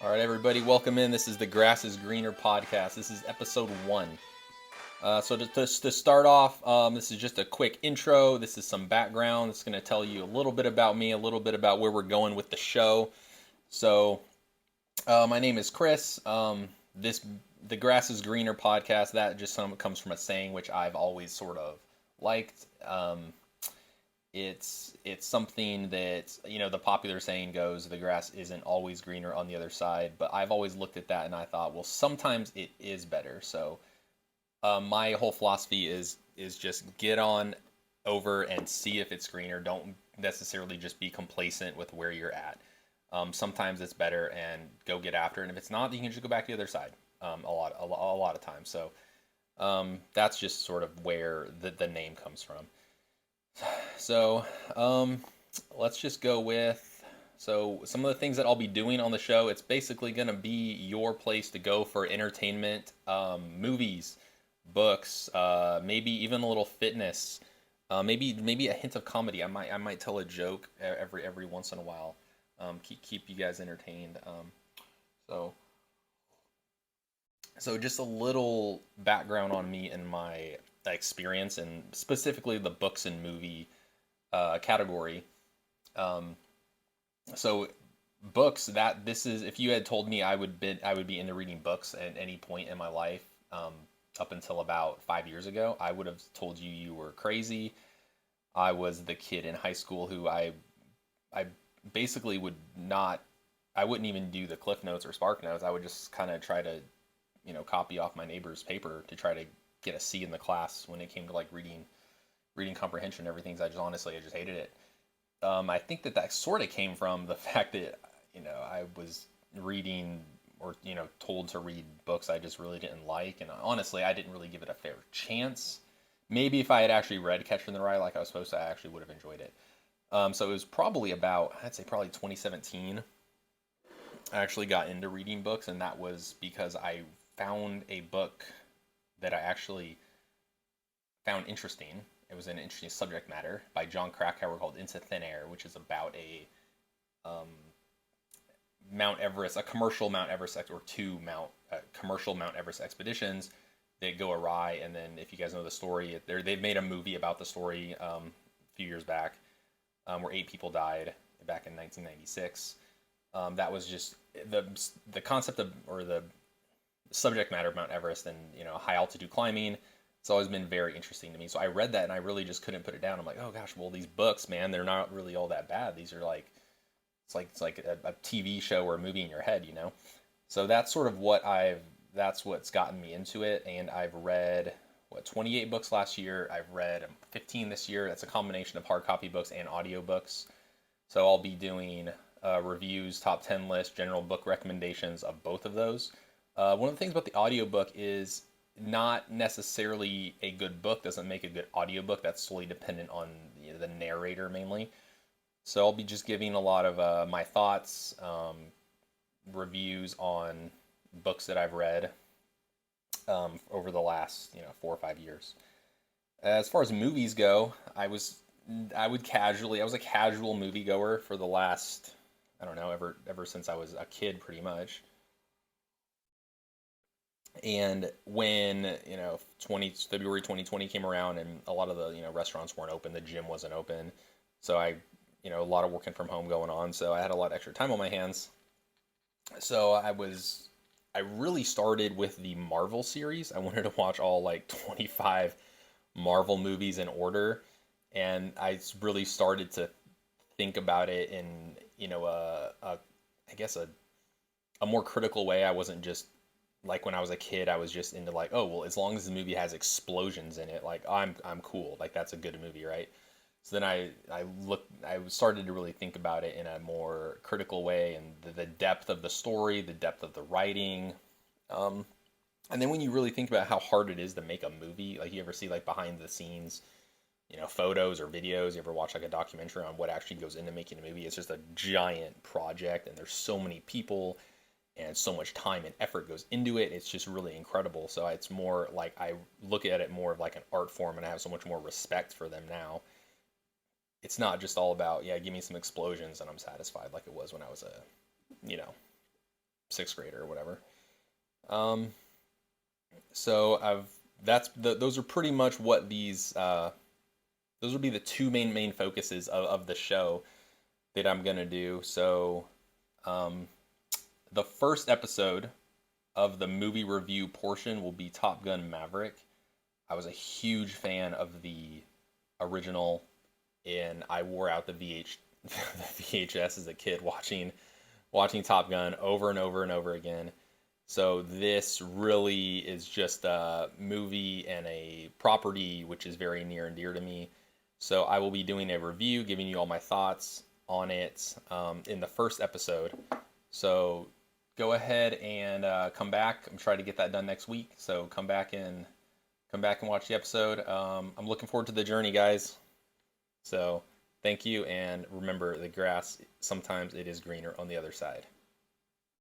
All right, everybody, welcome in. This is the Grass is Greener podcast. This is episode 1. So to start off, this is just a quick intro. This is some background. It's going to tell you a little bit about me, a little bit about where we're going with the show. So, my name is Chris. This the Grass is Greener podcast. That just comes from a saying which I've always sort of liked. It's something that, the popular saying goes, the grass isn't always greener on the other side, but I've always looked at that and I thought, well, sometimes it is better. So my whole philosophy is just get on over and see if it's greener. Don't necessarily just be complacent with where you're at. Sometimes it's better, and go get after it. And if it's not, you can just go back to the other side. A lot of times. So that's just sort of where the name comes from. So, let's just go with some of the things that I'll be doing on the show. It's basically going to be your place to go for entertainment, movies, books, maybe even a little fitness, maybe a hint of comedy. I might tell a joke every once in a while. Keep you guys entertained. So so just a little background on me and my experience, and specifically the books and movie category. Um, so books, that this is, if you had told me I would be into reading books at any point in my life, up until about 5 years ago, I would have told you you were crazy. I was the kid in high school who I basically would not, I wouldn't even do the Cliff Notes or Spark Notes. I would just kind of try to, copy off my neighbor's paper to try to get a C in the class when it came to like reading comprehension and everything. I just hated it. I think that sort of came from the fact that I was reading, or told to read books I just really didn't like, and honestly I didn't really give it a fair chance. Maybe if I had actually read Catcher in the Rye like I was supposed to, I actually would have enjoyed it. So it was probably about, I'd say probably 2017, I actually got into reading books, and that was because I found a book that I actually found interesting. It was an interesting subject matter by John Krakauer called Into Thin Air, which is about a um, Mount Everest, a commercial Mount Everest, or two commercial Mount Everest expeditions that go awry. And then, if you guys know the story, they've made a movie about the story, a few years back, where 8 people died back in 1996. That was just the concept of, or the subject matter of Mount Everest, and high altitude climbing. It's always been very interesting to me. So I read that and I really just couldn't put it down. I'm like, oh gosh, well, these books, man, they're not really all that bad. These are like, it's like a TV show or a movie in your head. So that's sort of that's what's gotten me into it. And I've read 28 books last year. I've read 15 this year. That's a combination of hard copy books and audiobooks. So I'll be doing reviews, top 10 list, general book recommendations of both of those. One of the things about the audiobook is, not necessarily a good book doesn't make a good audiobook. That's solely dependent on the narrator mainly. So I'll be just giving a lot of my thoughts, reviews on books that I've read over the last 4 or 5 years. As far as movies go, I was a casual moviegoer for the last, I don't know, ever since I was a kid, pretty much. And when February 2020 came around, and a lot of the restaurants weren't open, the gym wasn't open, so a lot of working from home going on, so I had a lot of extra time on my hands. So I really started with the Marvel series. I wanted to watch all like 25 Marvel movies in order, and I really started to think about it in I guess a more critical way. I wasn't just like, when I was a kid, I was just into like, oh well, as long as the movie has explosions in it, like I'm cool. Like, that's a good movie, right? So then I started to really think about it in a more critical way, and the depth of the story, the depth of the writing. Um, and then when you really think about how hard it is to make a movie, like, you ever see like behind the scenes, photos or videos, you ever watch like a documentary on what actually goes into making a movie, it's just a giant project, and there's so many people and so much time and effort goes into it. It's just really incredible. So it's more like, I look at it more of like an art form, and I have so much more respect for them now. It's not just all about, yeah, give me some explosions and I'm satisfied, like it was when I was a, you know, sixth grader or whatever. Um, so those are pretty much what those would be the two main focuses of the show that I'm gonna do. So um, the first episode of the movie review portion will be Top Gun Maverick. I was a huge fan of the original, and I wore out the the VHS as a kid watching Top Gun over and over and over again. So this really is just a movie and a property which is very near and dear to me. So I will be doing a review, giving you all my thoughts on it in the first episode. So go ahead and come back. I'm trying to get that done next week. So come back and watch the episode. I'm looking forward to the journey, guys. So thank you, and remember, the grass sometimes it is greener on the other side.